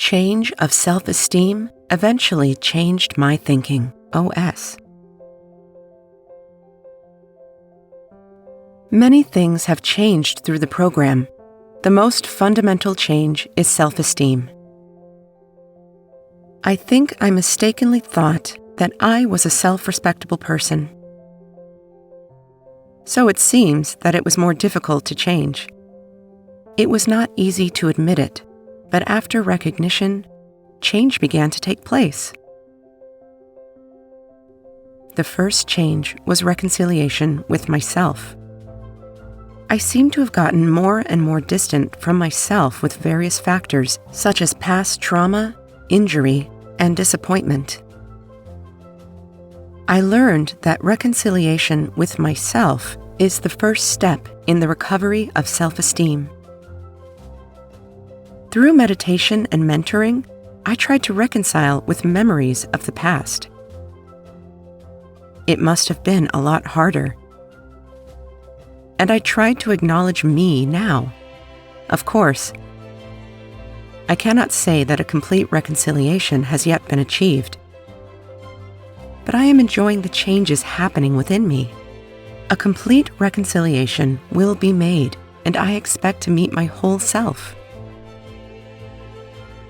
change of self-esteem eventually changed my thinking, OS. Many things have changed through the program. The most fundamental change is self-esteem. I think I mistakenly thought that I was a self-respectable person. So it seems that it was more difficult to change. It was not easy to admit it, but after recognition, change began to take place. The first change was reconciliation with myself. I seem to have gotten more and more distant from myself with various factors such as past trauma, injury, and disappointment. I learned that reconciliation with myself is the first step in the recovery of self-esteem. Through meditation and mentoring, I tried to reconcile with memories of the past. It must have been a lot harder. And I tried to acknowledge me now. Of course, I cannot say that a complete reconciliation has yet been achieved. But I am enjoying the changes happening within me. A complete reconciliation will be made, and I expect to meet my whole self.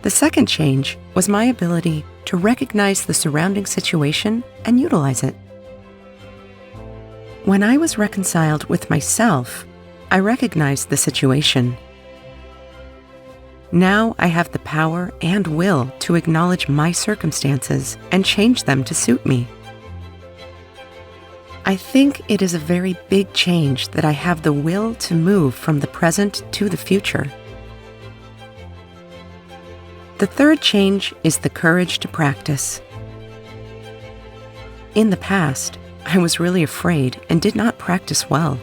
The second change was my ability to recognize the surrounding situation and utilize it. When I was reconciled with myself, I recognized the situation. Now I have the power and will to acknowledge my circumstances and change them to suit me. I think it is a very big change that I have the will to move from the present to the future. The third change is the courage to practice. In the past, I was really afraid and did not practice well.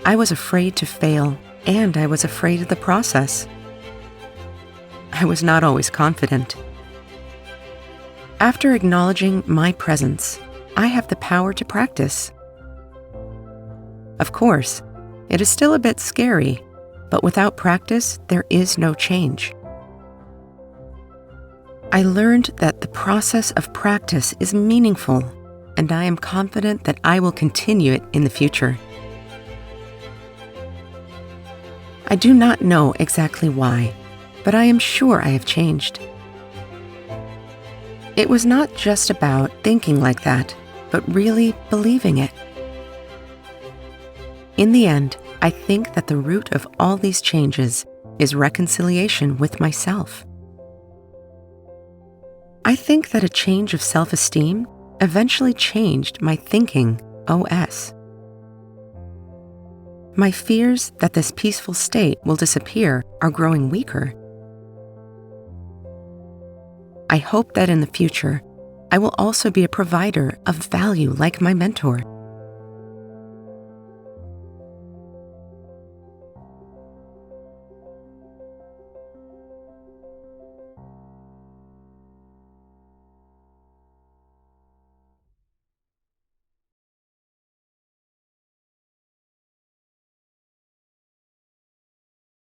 I was afraid to fail, and I was afraid of the process. I was not always confident. After acknowledging my presence, I have the power to practice. Of course, it is still a bit scary, but without practice, there is no change. I learned that the process of practice is meaningful, and I am confident that I will continue it in the future. I do not know exactly why, but I am sure I have changed. It was not just about thinking like that, but really believing it. In the end, I think that the root of all these changes is reconciliation with myself. I think that a change of self-esteem eventually changed my thinking, OS. My fears that this peaceful state will disappear are growing weaker. I hope that in the future, I will also be a provider of value like my mentor.